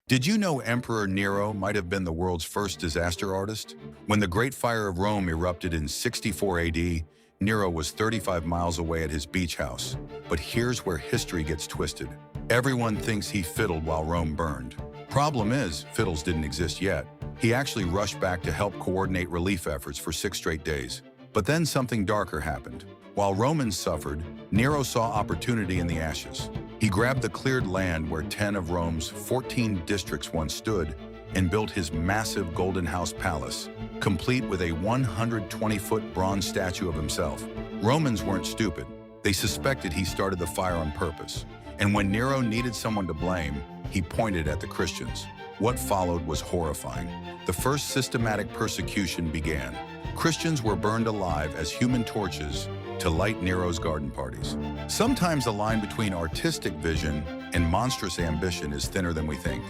Did you know Emperor Nero might have been the world's first disaster artist? When the Great Fire of Rome erupted in 64 AD, Nero was 35 miles away at his beach house. But here's where history gets twisted. Everyone thinks he fiddled while Rome burned. Problem is, fiddles didn't exist yet. He actually rushed back to help coordinate relief efforts for 6 straight days. But then something darker happened. While Romans suffered, Nero saw opportunity in the ashes. He grabbed the cleared land where 10 of Rome's 14 districts once stood and built his massive Golden House palace, complete with a 120-foot bronze statue of himself. Romans weren't stupid. They suspected he started the fire on purpose. And when Nero needed someone to blame, he pointed at the Christians. What followed was horrifying. The first systematic persecution began. Christians were burned alive as human torches to light Nero's garden parties. Sometimes the line between artistic vision and monstrous ambition is thinner than we think.